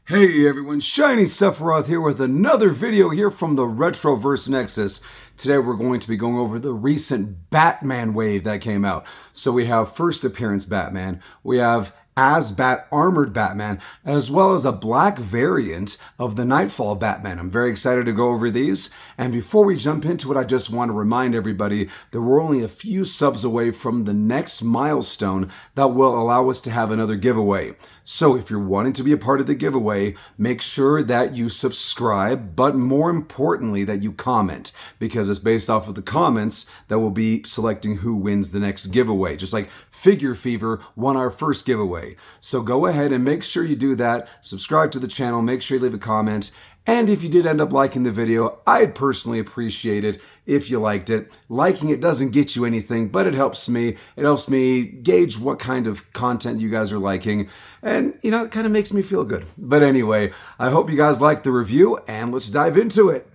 Hey everyone, Shiny Sephiroth here with another video here from the Retroverse Nexus. Today we're going to be going over the recent Batman wave that came out. So we have first appearance Batman, we have As-Bat armored Batman, as well as a black variant of the Nightfall Batman. I'm very excited to go over these. And before we jump into it, I just want to remind everybody that we're only a few subs away from the next milestone that will allow us to have another giveaway. So if you're wanting to be a part of the giveaway, make sure that you subscribe, but more importantly that you comment, because it's based off of the comments that will be selecting who wins the next giveaway. Just like Figure Fever won our first giveaway. So go ahead and make sure you do that. Subscribe to the channel, make sure you leave a comment. And if you did end up liking the video, I'd personally appreciate it if you liked it. Liking it doesn't get you anything, but it helps me. It helps me gauge what kind of content you guys are liking. And, you know, it kind of makes me feel good. But anyway, I hope you guys liked the review, and let's dive into it.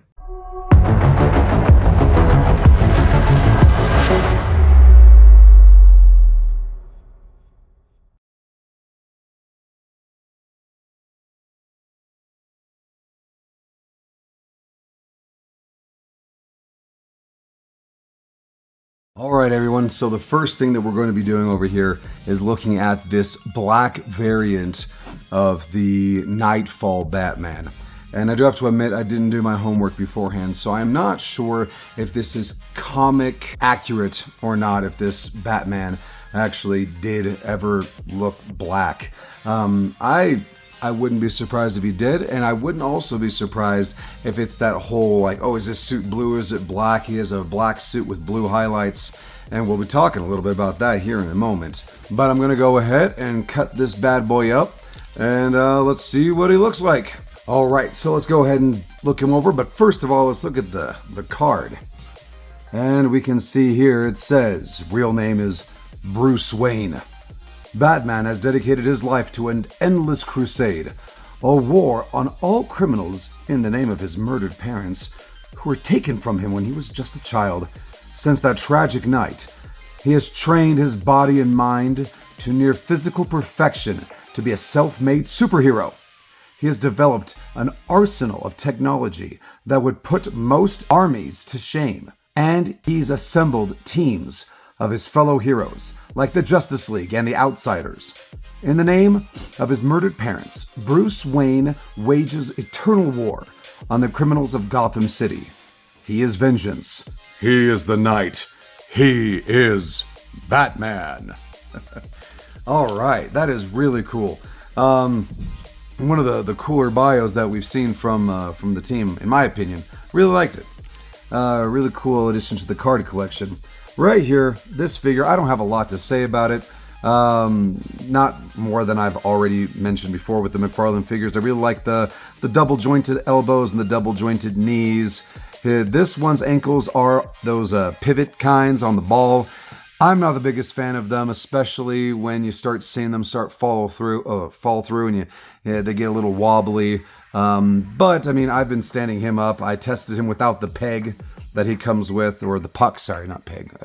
Alright everyone, so the first thing that we're going to be doing over here is looking at this black variant of the Nightfall Batman. And I do have to admit, I didn't do my homework beforehand, so I'm not sure if this is comic accurate or not, if this Batman actually did ever look black. I wouldn't be surprised if he did, and I wouldn't also be surprised if it's that whole, like, oh, is this suit blue, is it black? He has a black suit with blue highlights, and we'll be talking a little bit about that here in a moment. But I'm going to go ahead and cut this bad boy up, and let's see what he looks like. Alright, so let's go ahead and look him over, but first of all, let's look at the card. And we can see here it says, real name is Bruce Wayne. Batman has dedicated his life to an endless crusade, a war on all criminals in the name of his murdered parents, who were taken from him when he was just a child. Since that tragic night, he has trained his body and mind to near physical perfection to be a self-made superhero. He has developed an arsenal of technology that would put most armies to shame, and he's assembled teams of his fellow heroes, like the Justice League and the Outsiders. In the name of his murdered parents, Bruce Wayne wages eternal war on the criminals of Gotham City. He is vengeance. He is the night. He is Batman. All right, that is really cool. One of the cooler bios that we've seen from the team, in my opinion. Really liked it. Really cool addition to the card collection. Right here, this figure, I don't have a lot to say about it. Not more than I've already mentioned before with the McFarlane figures. I really like the double jointed elbows and the double jointed knees. This one's ankles are those pivot kinds on the ball. I'm not the biggest fan of them, especially when you start seeing them fall through, and they get a little wobbly. But I mean, I've been standing him up. I tested him without the peg that he comes with, or the puck, sorry, not peg.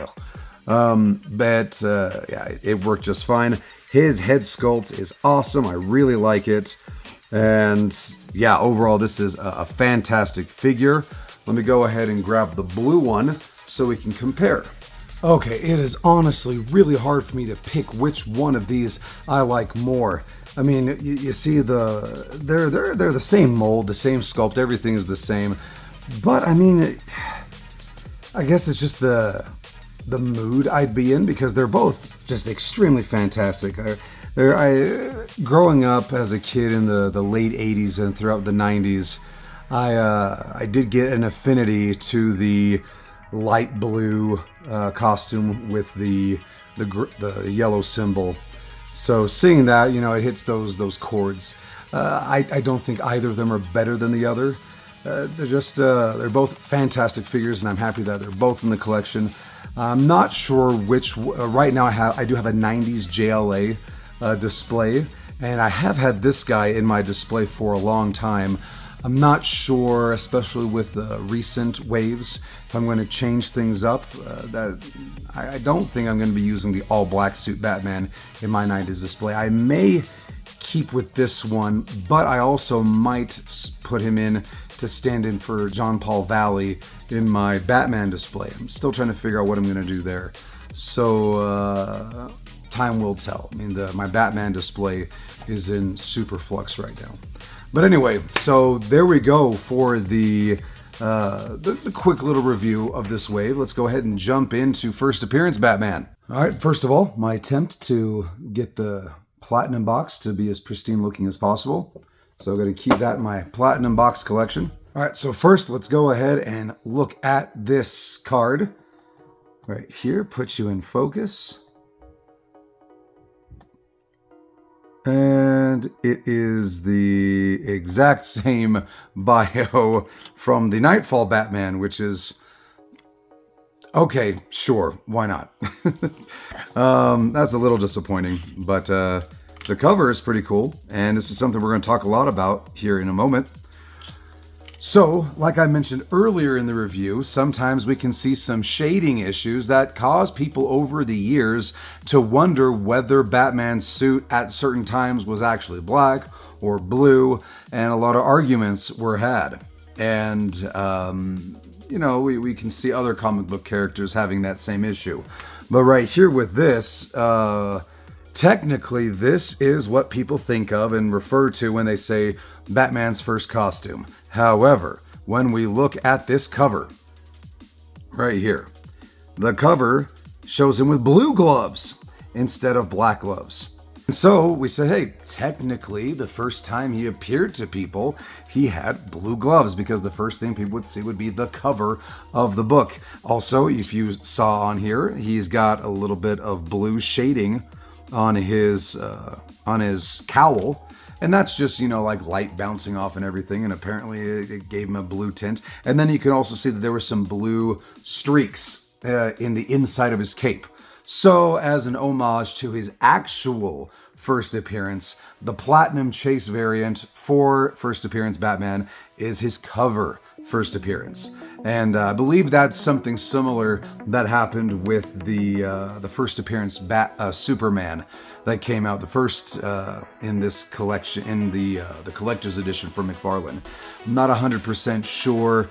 But yeah, it worked just fine. His head sculpt is awesome. I really like it. And yeah, overall, this is a fantastic figure. Let me go ahead and grab the blue one so we can compare. Okay, it is honestly really hard for me to pick which one of these I like more. I mean, you see they're the same mold, the same sculpt, everything is the same. But I mean, I guess it's just the mood I'd be in, because they're both just extremely fantastic. Growing up as a kid in the late 80s and throughout the 90s, I did get an affinity to the light blue costume with the yellow symbol. So seeing that, you know, it hits those chords. I don't think either of them are better than the other. They're both fantastic figures, and I'm happy that they're both in the collection. I'm not sure which. Right now, I do have a 90s JLA display, and I have had this guy in my display for a long time. I'm not sure, especially with the recent waves, if I'm going to change things up. I don't think I'm going to be using the all-black suit Batman in my 90s display. I may keep with this one, but I also might put him in to stand in for John Paul Valley in my Batman display. I'm still trying to figure out what I'm going to do there. So time will tell. I mean, my Batman display is in super flux right now. But anyway, so there we go for the quick little review of this wave. Let's go ahead and jump into first appearance Batman. All right, first of all, my attempt to get the platinum box to be as pristine looking as possible. So I'm going to keep that in my platinum box collection. All right, so first let's go ahead and look at this card right here. Put you in focus. And it is the exact same bio from the Nightfall Batman, which is, okay, sure, why not? That's a little disappointing, but the cover is pretty cool, and this is something we're going to talk a lot about here in a moment. So, like I mentioned earlier in the review, sometimes we can see some shading issues that cause people over the years to wonder whether Batman's suit at certain times was actually black or blue, and a lot of arguments were had. And, you know, we can see other comic book characters having that same issue. But right here with this, technically this is what people think of and refer to when they say Batman's first costume. However, when we look at this cover, right here, the cover shows him with blue gloves instead of black gloves. And so we say, hey, technically the first time he appeared to people, he had blue gloves because the first thing people would see would be the cover of the book. Also, if you saw on here, he's got a little bit of blue shading on his cowl. And that's just, you know, like light bouncing off and everything. And apparently it gave him a blue tint. And then you can also see that there were some blue streaks in the inside of his cape. So as an homage to his actual first appearance, the Platinum Chase variant for first appearance Batman is his cover first appearance. And I believe that's something similar that happened with the first appearance Superman that came out, the first in this collection, in the collector's edition for McFarlane. I'm not 100% sure.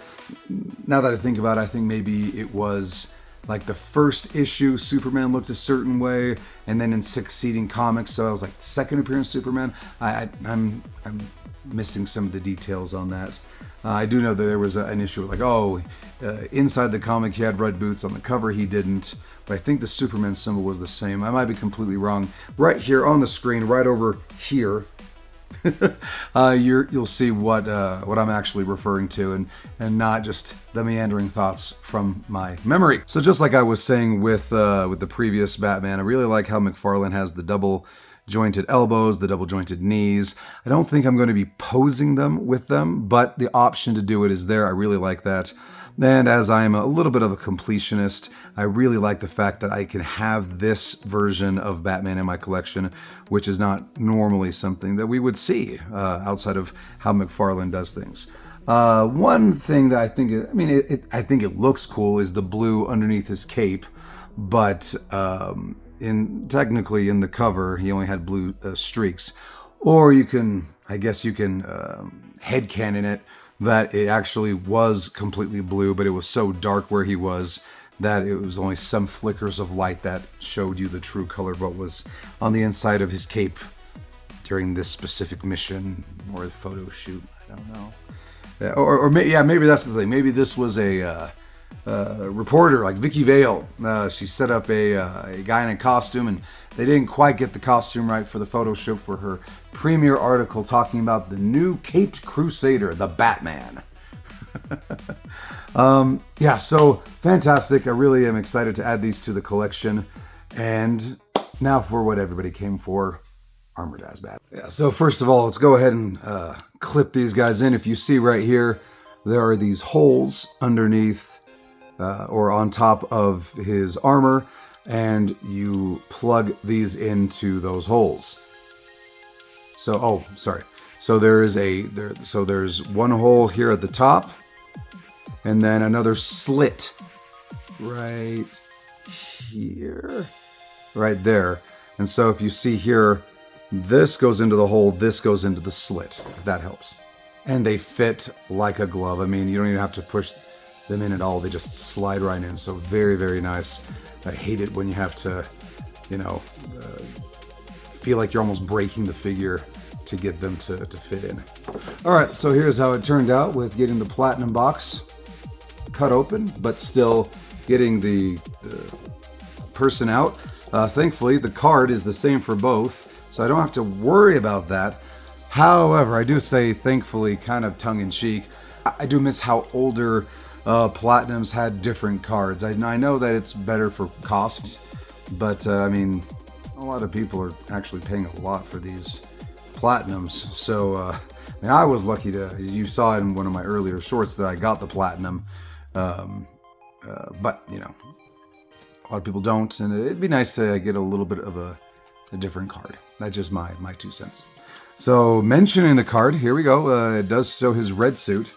Now that I think about it, I think maybe it was like the first issue Superman looked a certain way, and then in succeeding comics, so I was like second appearance Superman. I'm missing some of the details on that. I do know that there was an issue like, inside the comic he had red boots, on the cover he didn't, but I think the Superman symbol was the same. I might be completely wrong. Right here on the screen, right over here, you'll see what I'm actually referring to, and not just the meandering thoughts from my memory. So just like I was saying with the previous Batman, I really like how McFarlane has the double jointed elbows, the double jointed knees. I don't think I'm going to be posing them with them, but the option to do it is there. I really like that. And as I'm a little bit of a completionist, I really like the fact that I can have this version of Batman in my collection, which is not normally something that we would see outside of how McFarlane does things. One thing that I think, I think it looks cool is the blue underneath his cape, but technically in the cover he only had blue streaks. Or you can, I guess you can headcanon it that it actually was completely blue, but it was so dark where he was that it was only some flickers of light that showed you the true color of what was on the inside of his cape during this specific mission or photo shoot. I don't know. Maybe that's the thing. Maybe this was a reporter like Vicky Vale. She set up a guy in a costume, and they didn't quite get the costume right for the photo shoot for her premiere article talking about the new caped crusader, the Batman. So fantastic. I really am excited to add these to the collection. And now for what everybody came for, Armored as Bat. Yeah, so first of all, let's go ahead and clip these guys in. If you see right here, there are these holes underneath or on top of his armor, and you plug these into those holes. So, So there's one hole here at the top, and then another slit right here, right there. And so if you see here, This goes into the hole, this goes into the slit, if that helps. And they fit like a glove. I mean, you don't even have to push them in at all. They just slide right in. So very, very nice. I hate it when you have to, feel like you're almost breaking the figure to get them to fit in. All right, so here's how it turned out with getting the platinum box cut open, but still getting the person out. Thankfully, the card is the same for both, so I don't have to worry about that. However, I do say, thankfully, kind of tongue-in-cheek, I do miss how older Platinums had different cards. I know that it's better for costs, but I mean, a lot of people are actually paying a lot for these Platinums. So, I was lucky to, you saw in one of my earlier shorts that I got the Platinum, but, a lot of people don't, and it'd be nice to get a little bit of a different card. That's just my 2 cents. So, mentioning the card, here we go. It does show his red suit.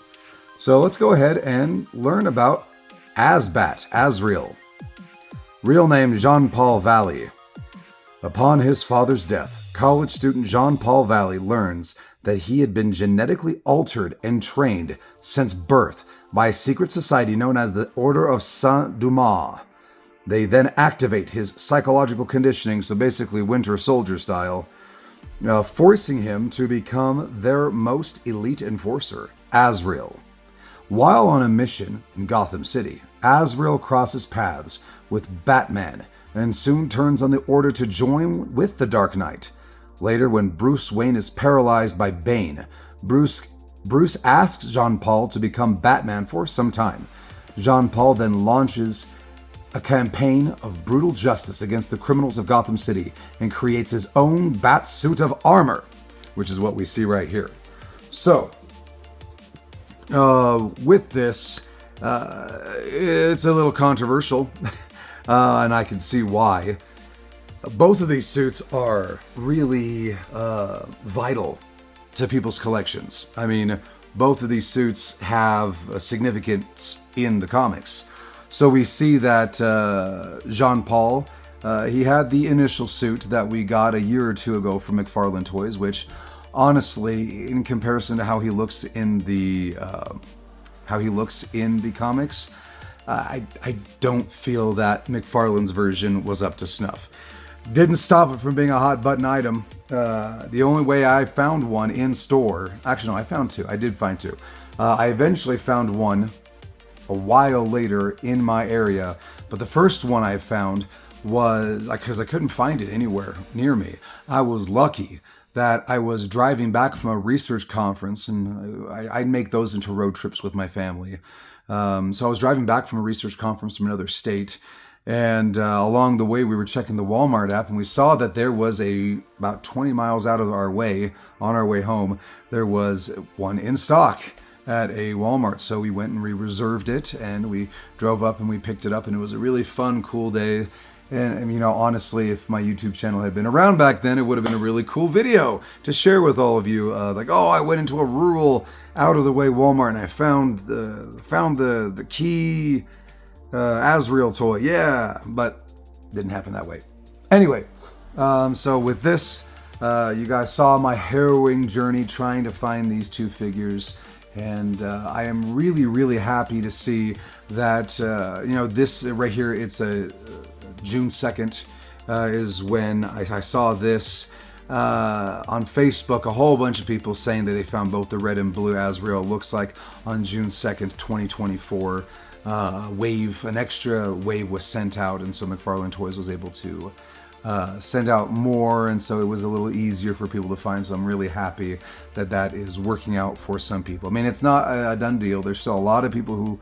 So let's go ahead and learn about Azrael. Real name Jean-Paul Valley. Upon his father's death, college student Jean-Paul Valley learns that he had been genetically altered and trained since birth by a secret society known as the Order of Saint-Dumas. They then activate his psychological conditioning, so basically Winter Soldier style, forcing him to become their most elite enforcer, Azrael. While on a mission in Gotham City, Azrael crosses paths with Batman and soon turns on the Order to join with the Dark Knight. Later, when Bruce Wayne is paralyzed by Bane, Bruce asks Jean-Paul to become Batman for some time. Jean-Paul then launches a campaign of brutal justice against the criminals of Gotham City and creates his own bat suit of armor, which is what we see right here. So, with this, it's a little controversial, and I can see why. Both of these suits are really vital to people's collections. I mean, both of these suits have a significance in the comics. So we see that Jean-Paul, he had the initial suit that we got a year or two ago from McFarlane Toys, which honestly, in comparison to how he looks in the comics, I don't feel that McFarlane's version was up to snuff. Didn't stop it from being a hot button item. The only way I found one in store, actually no, I found two. I did find two. I eventually found one a while later in my area, but the first one I found was, because I couldn't find it anywhere near me. I was lucky that I was driving back from a research conference, and I'd make those into road trips with my family. So I was driving back from a research conference from another state, and along the way we were checking the Walmart app, and we saw that there was about 20 miles out of our way, on our way home, there was one in stock at a Walmart. So we went and we reserved it, and we drove up and we picked it up, and it was a really fun, cool day. And honestly, if my YouTube channel had been around back then, it would have been a really cool video to share with all of you. I went into a rural, out-of-the-way Walmart and I found the key Azrael toy. Yeah, but didn't happen that way. Anyway, so with this, you guys saw my harrowing journey trying to find these two figures. And I am really, really happy to see that, this right here, it's a June 2nd is when I saw this on Facebook. A whole bunch of people saying that they found both the red and blue Azrael. Looks like on June 2nd, 2024, an extra wave was sent out, and so McFarlane Toys was able to send out more, and so it was a little easier for people to find. So I'm really happy that is working out for some people. I mean, it's not a done deal. There's still a lot of people who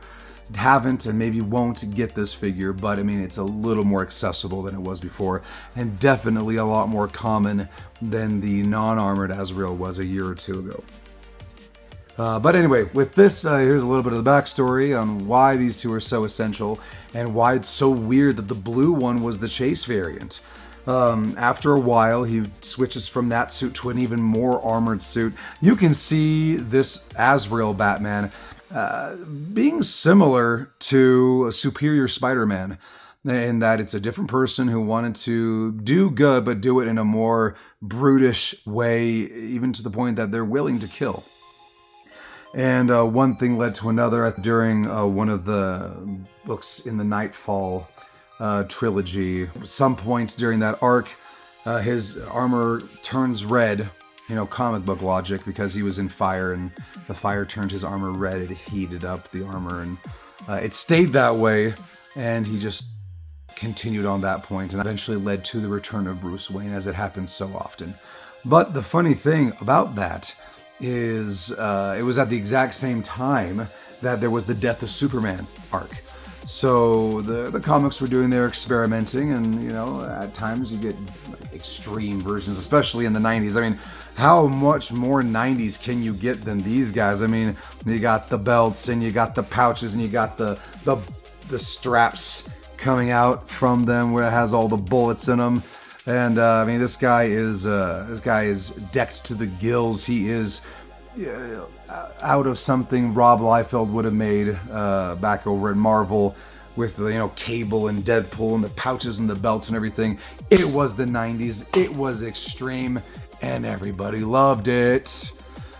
haven't and maybe won't get this figure, but I mean, it's a little more accessible than it was before, and definitely a lot more common than the non-armored Azrael was a year or two ago. But anyway, with this, here's a little bit of the backstory on why these two are so essential and why it's so weird that the blue one was the chase variant. After a while, he switches from that suit to an even more armored suit. You can see this Azrael Batman being similar to a Superior Spider-Man, in that it's a different person who wanted to do good, but do it in a more brutish way, even to the point that they're willing to kill. And one thing led to another. During one of the books in the Nightfall trilogy, some point during that arc, his armor turns red, comic book logic, because he was in fire and the fire turned his armor red. It heated up the armor, and it stayed that way, and he just continued on that point, and eventually led to the return of Bruce Wayne, as it happens so often. But the funny thing about that is it was at the exact same time that there was the Death of Superman arc. So the comics were doing their experimenting, and at times you get extreme versions, especially in the 90s. I mean, how much more 90s can you get than these guys? I mean, you got the belts, and you got the pouches, and you got the straps coming out from them where it has all the bullets in them. And I mean, this guy is decked to the gills. He is out of something Rob Liefeld would have made back over at Marvel, with the Cable and Deadpool and the pouches and the belts and everything. It was the 90s. It was extreme, and everybody loved it.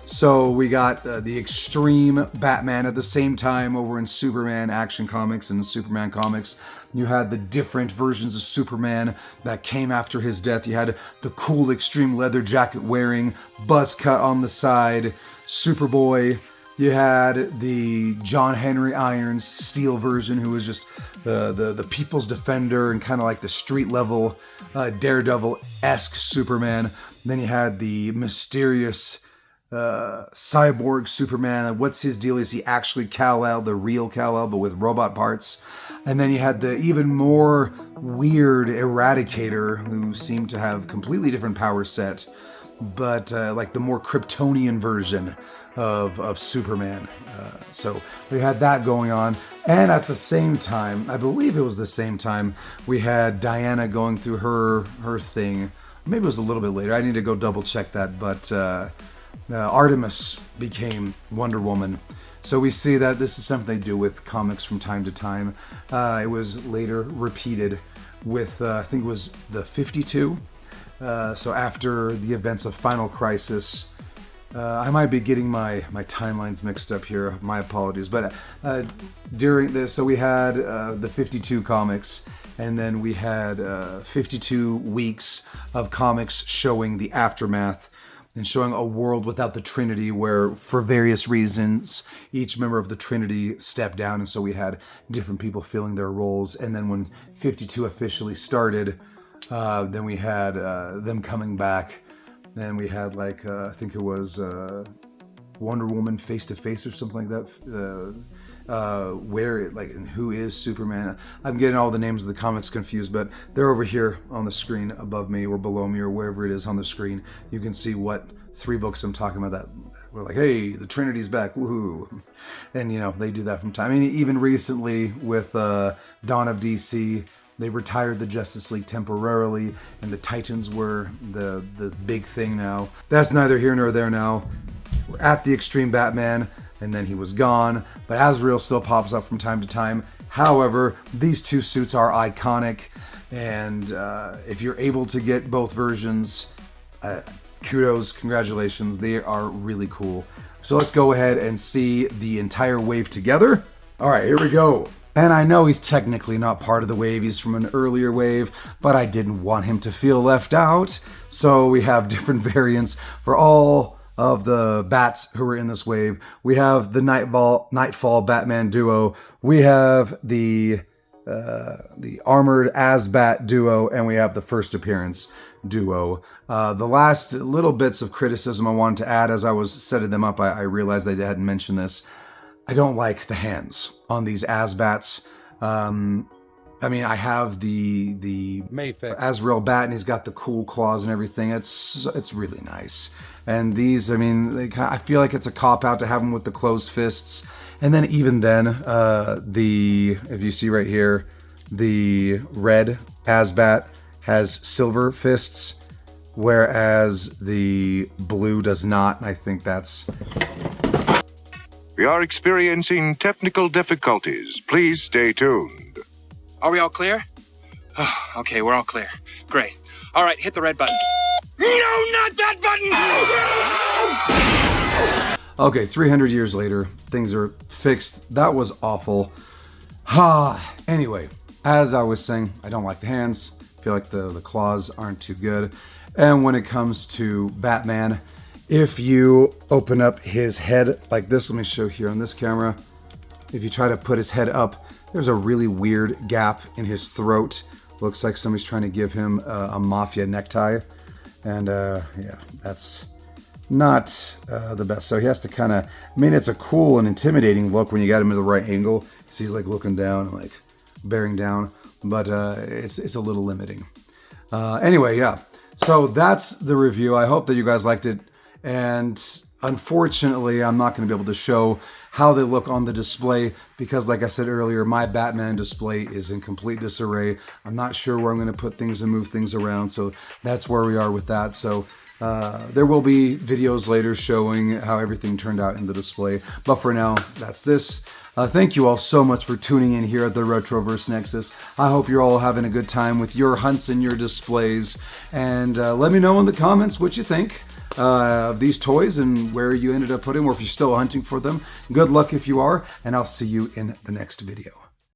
So we got the extreme Batman at the same time over in Superman Action Comics and Superman Comics. You had the different versions of Superman that came after his death. You had the cool extreme leather jacket wearing, buzz cut on the side, Superboy. You had the John Henry Irons steel version, who was just the people's defender and kind of like the street level Daredevil-esque Superman. Then you had the mysterious cyborg Superman. What's his deal? Is he actually Kal-El, the real Kal-El, but with robot parts? And then you had the even more weird Eradicator, who seemed to have completely different power set, but like the more Kryptonian version of Superman. So we had that going on. And at the same time, I believe it was the same time, we had Diana going through her thing. Maybe it was a little bit later. I need to go double check that, but Artemis became Wonder Woman. So we see that this is something they do with comics from time to time. It was later repeated with, I think it was the 52. So after the events of Final Crisis, I might be getting my timelines mixed up here. My apologies. But during this, so we had the 52 comics, and then we had 52 weeks of comics showing the aftermath and showing a world without the Trinity, where for various reasons each member of the Trinity stepped down, and so we had different people filling their roles. And then when 52 officially started, then we had them coming back, and we had like I think it was Wonder Woman face to face or something like that. Where like, and who is Superman? I'm getting all the names of the comics confused, but they're over here on the screen above me or below me or wherever it is on the screen. You can see what 3 books I'm talking about that we're like, hey, the Trinity's back, woohoo. And they do that from time. I mean, even recently with Dawn of DC, they retired the Justice League temporarily, and the Titans were the big thing now. That's neither here nor there now. We're at the Extreme Batman, and then he was gone, but Azrael still pops up from time to time. However, these 2 suits are iconic, and if you're able to get both versions, kudos, congratulations, they are really cool. So let's go ahead and see the entire wave together. All right, here we go. And I know he's technically not part of the wave, he's from an earlier wave, but I didn't want him to feel left out, so we have different variants for all of the bats who are in this wave. We have the Nightfall Batman duo. We have the armored Azbat duo, and we have the first appearance duo. The last little bits of criticism I wanted to add as I was setting them up, I realized I hadn't mentioned this. I don't like the hands on these Azbats. I mean, I have the Mayfix Azrael bat, and he's got the cool claws and everything. It's really nice. And these, I mean, I feel like it's a cop-out to have them with the closed fists. And then even then, if you see right here, the red Azbat has silver fists, whereas the blue does not. I think that's... We are experiencing technical difficulties. Please stay tuned. Are we all clear? Oh, okay, we're all clear. Great. All right, hit the red button. No, not that button! Okay, 300 years later, things are fixed. That was awful. Anyway, as I was saying, I don't like the hands. I feel like the claws aren't too good. And when it comes to Batman, if you open up his head like this, let me show here on this camera. If you try to put his head up, there's a really weird gap in his throat. Looks like somebody's trying to give him a mafia necktie. And yeah, that's not the best. So he has to kind of, I mean, it's a cool and intimidating look when you got him in the right angle. So he's like looking down, like bearing down, but it's a little limiting. Anyway, yeah. So that's the review. I hope that you guys liked it. And unfortunately, I'm not going to be able to show how they look on the display because, like I said earlier, my Batman display is in complete disarray. I'm not sure where I'm going to put things and move things around. So that's where we are with that. So there will be videos later showing how everything turned out in the display. But for now, that's this. Thank you all so much for tuning in here at the Retroverse Nexus. I hope you're all having a good time with your hunts and your displays. And let me know in the comments what you think of these toys and where you ended up putting them, or if you're still hunting for them. Good luck if you are, and I'll see you in the next video.